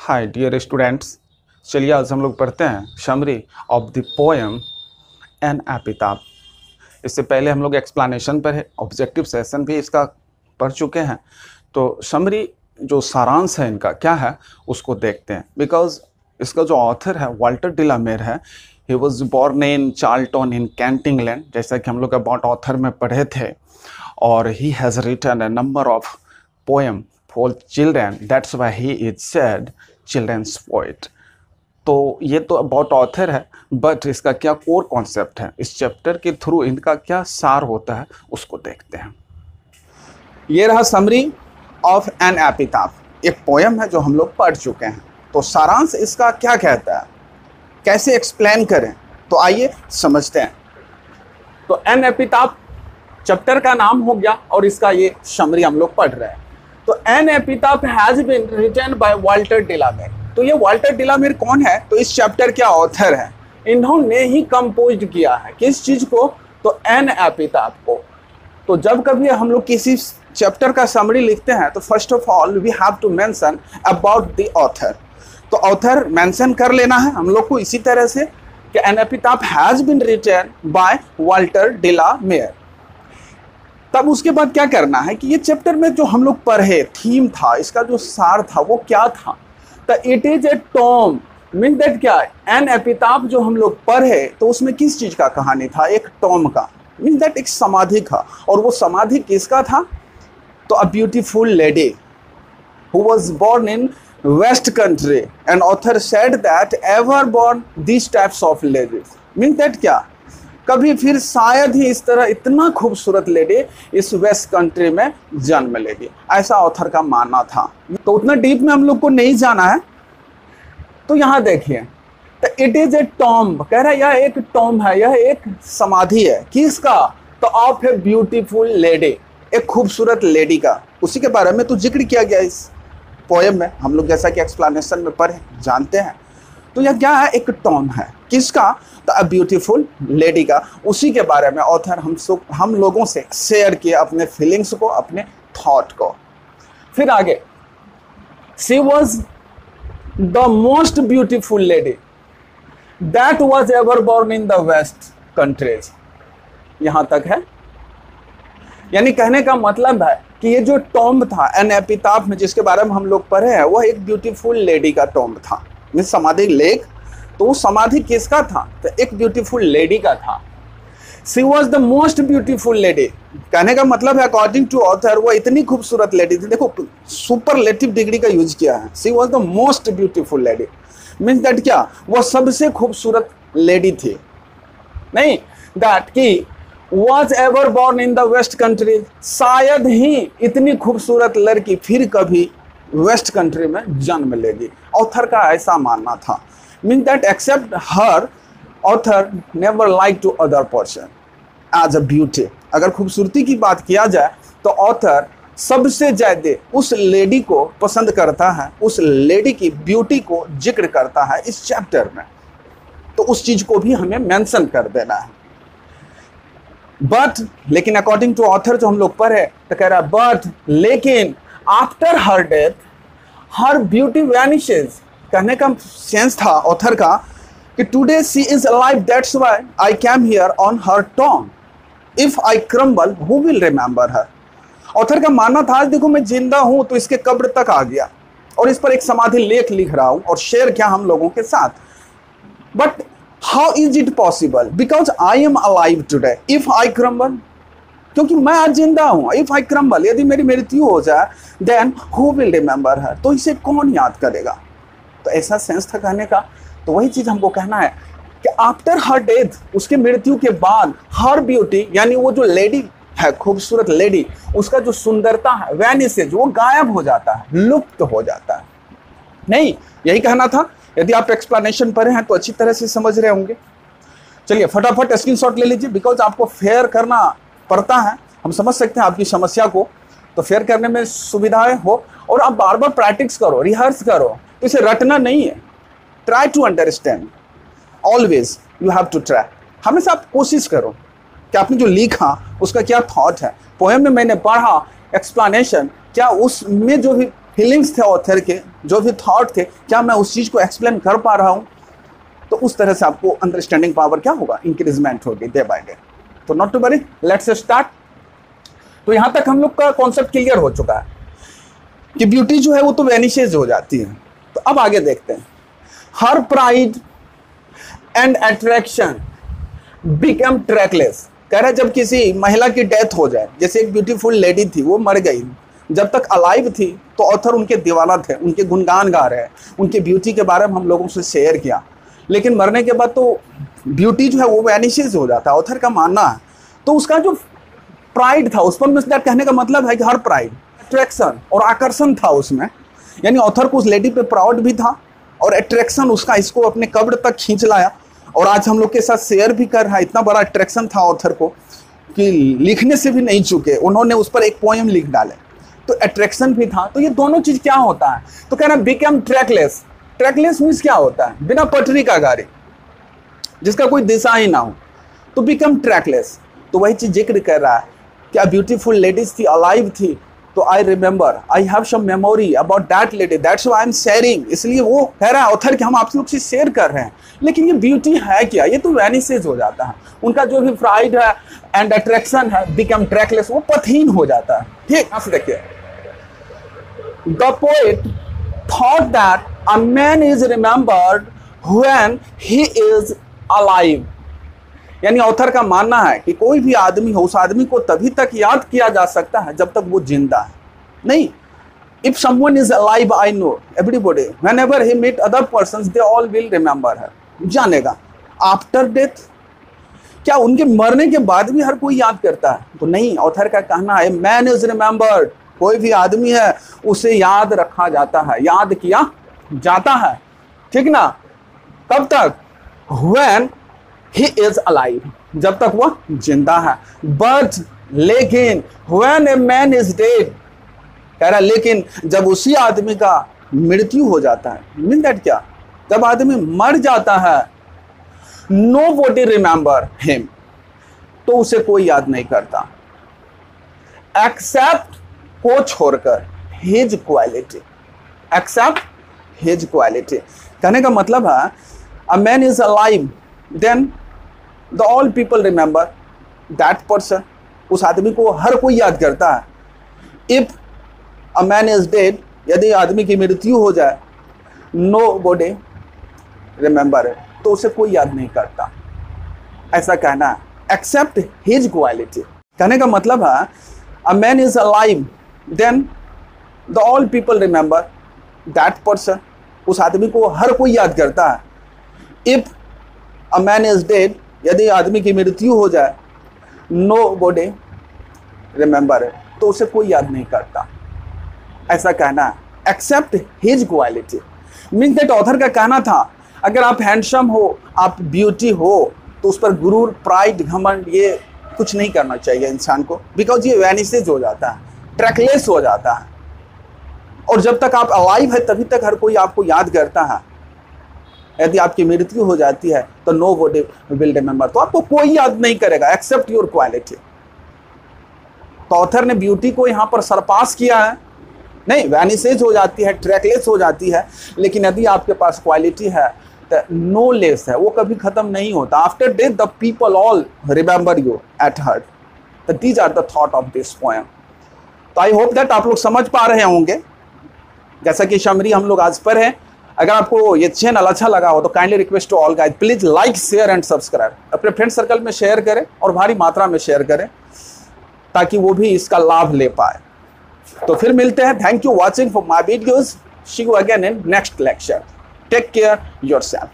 Hi dear students, चलिए आज हम लोग पढ़ते हैं summary of the poem an epitaph. इससे पहले हम लोग एक्सप्लेनेशन पर है, ऑब्जेक्टिव सेशन भी इसका पढ़ चुके हैं। तो समरी जो सारांश है इनका क्या है उसको देखते हैं। बिकॉज इसका जो ऑथर है वाल्टर डिलामेर है। He was born in Charlton in Kent England, जैसा कि हम लोग अबाउट ऑथर में पढ़े थे। और he has written a number of poem for children, that's why he is said children's poet. तो ये तो अबाउट ऑथर है, बट इसका क्या कोर कॉन्सेप्ट है, इस चैप्टर के थ्रू इनका क्या सार होता है उसको देखते हैं। ये रहा समरी ऑफ एन एपिताफ, एक पोएम है जो हम लोग पढ़ चुके हैं। तो सारांश इसका क्या कहता है, कैसे एक्सप्लेन करें, तो आइए समझते हैं। तो एन एपिताफ चैप्टर का नाम हो गया और इसका ये समरी हम लोग पढ़ रहे हैं। तो an epitaph has been written by Walter de la Mare. तो ये वाल्टर डिलामेर कौन है, तो इस चैप्टर के ऑथर है। इन्होंने ही कंपोज किया है किस चीज को, तो एन एपिताफ को। तो जब कभी हम लोग किसी चैप्टर का समरी लिखते हैं तो first of all we have to mention about the author. तो ऑथर मेंशन कर लेना है हम लोग को इसी तरह से कि an epitaph has been written by Walter de la Mare. तब उसके बाद क्या करना है कि ये चैप्टर में जो हम लोग पढ़े थीम था, इसका जो सार था वो क्या था। तो it is a Tom, mean that क्या है, एन एपिताफ जो हम लोग पढ़े तो उसमें किस चीज का कहानी था, एक टॉम का, मीन दैट एक समाधि का। और वो समाधि किसका था, तो a beautiful lady who was born in west country and author said that ever born this types of ladies, mean that क्या, कभी फिर शायद ही इस तरह इतना खूबसूरत लेडी इस वेस्ट कंट्री में जन्म लेगी, ऐसा ऑथर का मानना था। तो उतना डीप में हम लोग को नहीं जाना है। तो यहाँ देखिए, तो इट इज ए टॉम्ब, कह रहा है यह एक टॉम्ब है, यह एक समाधि है, किसका, तो ऑफ ए ब्यूटीफुल लेडी, एक खूबसूरत लेडी का। उसी के बारे में तो जिक्र किया गया इस पोएम में, हम लोग जैसा कि एक्सप्लेनेशन में पढ़े जानते हैं। तो यह क्या है, एक टॉम्ब है, किसका, तो अ ब्यूटीफुल लेडी का। उसी के बारे में ऑथर हम लोगों से शेयर किए अपने फीलिंग्स को, अपने थॉट को। फिर आगे, she was the most beautiful lady that was ever born in the west countries, यहां तक है। यानी कहने का मतलब है कि ये जो टॉम्ब था एन एपिताफ में जिसके बारे में हम लोग पढ़े हैं, वह एक ब्यूटीफुल लेडी का टॉम्ब था, मीन समाधि लेख। तो वो समाधि किसका था, तो एक ब्यूटीफुल लेडी का था। She was the most beautiful lady, कहने का मतलब है अकॉर्डिंग टू ऑथर वो इतनी खूबसूरत लेडी थी। देखो सुपरलेटिव डिग्री का यूज किया है, she was the most beautiful lady, means that क्या, वो सबसे खूबसूरत लेडी थी। नहीं दैट की was ever born in the west country, शायद ही इतनी खूबसूरत लड़की फिर कभी वेस्ट कंट्री में जन्म लेगी, ऑथर का ऐसा मानना था। Mean that except her, author never like to other person as a beauty. अगर खूबसूरती की बात किया जाए तो ऑथर सबसे ज़्यादा उस लेडी को पसंद करता है, उस लेडी की ब्यूटी को जिक्र करता है इस चैप्टर में। तो उस चीज़ को भी हमें मेंशन कर देना है। बट लेकिन अकॉर्डिंग टू ऑथर जो हम लोग पढ़े तो कह रहा है बट लेकिन आफ्टर हर डेथ हर ब्यूटी वैनिशेज। कहने का सेंस था ऑथर का कि today she is alive, that's why I came here on her Tom, if I crumble who will remember her. Author का मानना था आज देखो मैं जिंदा हूं तो इसके कब्र तक आ गया और इस पर एक समाधि लेख लिख रहा हूं और शेयर किया हम लोगों के साथ। But how is it possible, because I am alive today, if I crumble, क्योंकि मैं आज जिंदा हूं, इफ आई क्रम्बल, यदि मेरी मृत्यु हो जाए, देन हु विल रिमेंबर हर, तो इसे कौन याद करेगा। तो ऐसा सेंस था कहने का। तो वही चीज हमको कहना है कि आफ्टर हर डेथ, उसके मृत्यु के बाद, हर ब्यूटी यानी वो जो लेडी है खूबसूरत लेडी, उसका जो सुंदरता है वैनिसेज, वो गायब हो जाता है, लुप्त हो जाता है। नहीं, यही कहना था। यदि आप एक्सप्लेनेशन पढ़े हैं तो अच्छी तरह से समझ रहे होंगे। चलिए फटाफट स्क्रीनशॉट ले लीजिए, बिकॉज आपको फेयर करना पड़ता है, हम समझ सकते हैं आपकी समस्या को, तो फेयर करने में सुविधाएं हो। और आप बार बार प्रैक्टिस करो, रिहर्स करो, तो इसे रटना नहीं है। Try to understand, always you have to try. हमेशा आप कोशिश करो कि आपने जो लिखा उसका क्या थॉट है, पोएम में मैंने पढ़ा एक्सप्लेनेशन, क्या उसमें जो भी फीलिंग्स थे ऑथर के, जो भी थॉट थे, क्या मैं उस चीज़ को एक्सप्लेन कर पा रहा हूँ, तो उस तरह से आपको अंडरस्टैंडिंग पावर क्या होगा, इंक्रीजमेंट होगी डे बाय डे। तो not to worry, let's start. तो यहाँ तक हम लोग का कॉन्सेप्ट क्लियर हो चुका है कि ब्यूटी जो है वो तो वैनिशेज हो जाती है। तो अब आगे देखते हैं। Her pride and attraction become trackless. कह रहे जब किसी महिला की डेथ हो जाए, जैसे एक ब्यूटीफुल लेडी थी, वो मर गई, जब तक अलाइव थी तो ऑथर उनके दीवाना थे, उनके गुणगान गा रहे हैं, उनके ब्यूटी के बारे में हम लोगों से शेयर किया। लेकिन मरने के बाद तो ब्यूटी जो है वो वैनिशेज हो जाता है, ऑथर का मानना है। तो उसका जो प्राइड था, उस पर दैट कहने का मतलब है कि हर प्राइड, अट्रैक्शन और आकर्षण था उसमें, यानी ऑथर को उस लेडी पे प्राउड भी था और अट्रैक्शन उसका इसको अपने कब्र तक खींच लाया और आज हम लोग के साथ शेयर भी कर रहा है। इतना बड़ा अट्रैक्शन था ऑथर को कि लिखने से भी नहीं चुके, उन्होंने उस पर एक पोएम लिख डाले। तो अट्रैक्शन भी था। तो ये दोनों चीज़ क्या होता है, तो कहना बिकम ट्रैकलेस। ट्रैकलेस मीन्स क्या होता है, बिना पटरी का गाड़ी, जिसका कोई दिशा ही ना हो, तो बिकम ट्रैकलेस। तो वही चीज़ जिक्र कर रहा है, क्या ब्यूटीफुल लेडीज थी, अलाइव थी, तो I remember, I have some memory about that lady, that's why I am sharing. इसलिए वो कह रहा है ऑथर कि हम आप लोग से शेयर कर रहे हैं। लेकिन ये ब्यूटी है क्या, ये तो वैनिशेज हो जाता है। उनका जो भी प्राइड है एंड अट्रैक्शन है बिकम ट्रैकलेस, वो पथहीन हो जाता है। ठीक, आप देखिए, the poet thought that a man is remembered when he is alive. यानी ऑथर का मानना है कि कोई भी आदमी हो, उस आदमी को तभी तक याद किया जा सकता है जब तक वो जिंदा है। नहीं, if someone is alive, I know everybody whenever he meet other persons they all will remember her, जानेगा। आफ्टर डेथ, क्या उनके मरने के बाद भी हर कोई याद करता है, तो नहीं। ऑथर का कहना है मैन इज रिमेंबर्ड, कोई भी आदमी है उसे याद रखा जाता है, याद किया जाता है। ठीक ना, कब तक, व्हेन ही इज अलाइव, जब तक वह जिंदा है। बट लेकिन when a man is dead, कह रहा लेकिन जब उसी आदमी का मृत्यु हो जाता है, मीन दैट क्या, जब आदमी मर जाता है, नो बॉडी रिमेंबर हिम, तो उसे कोई याद नहीं करता, एक्सेप्ट को छोड़कर, his quality, except his quality. कहने का मतलब है a man is alive, then the all people remember that person, उस आदमी को हर कोई याद करता है। If a man is dead, यदि आदमी की मृत्यु हो जाए, नो बॉडी रिमेंबर, तो उसे कोई याद नहीं करता, ऐसा कहना है। एक्सेप्ट हिज क्वालिटी, कहने का मतलब है a man is alive, then the all people remember that person, उस आदमी को हर कोई याद करता है। If a man is dead, यदि आदमी की मृत्यु हो जाए, नो बॉडी रिमेंबर, तो उसे कोई याद नहीं करता, ऐसा कहना है। Except his quality means that author का कहना था अगर आप हैंडसम हो, आप ब्यूटी हो, तो उस पर गुरूर, प्राइड, घमंड ये कुछ नहीं करना चाहिए इंसान को, बिकॉज ये वैनिशेज हो जाता है, ट्रैकलेस हो जाता है। और जब तक आप अलाइव है तभी तक हर कोई आपको याद करता है। यदि आपकी मृत्यु हो जाती है तो नो बॉडी विल रिमेंबर, तो आपको कोई याद नहीं करेगा एक्सेप्ट योर क्वालिटी। तो ऑथर ने ब्यूटी को यहाँ पर सरपास किया है। नहीं, वैनिशेज हो जाती है, ट्रैकलेस हो जाती है, लेकिन यदि आपके पास क्वालिटी है तो नो लेस है, वो कभी खत्म नहीं होता। After death the people all remember you at heart. तो these are the thought of this poem. तो आई होप दैट आप लोग समझ पा रहे होंगे, जैसा कि शमरी हम लोग आज पर हैं। अगर आपको ये चैनल अच्छा लगा हो तो kindly request to all guys, please like, share and subscribe. अपने फ्रेंड सर्कल में शेयर करें और भारी मात्रा में शेयर करें ताकि वो भी इसका लाभ ले पाए। तो फिर मिलते हैं। Thank you watching for my videos. See you again in next lecture. Take care yourself.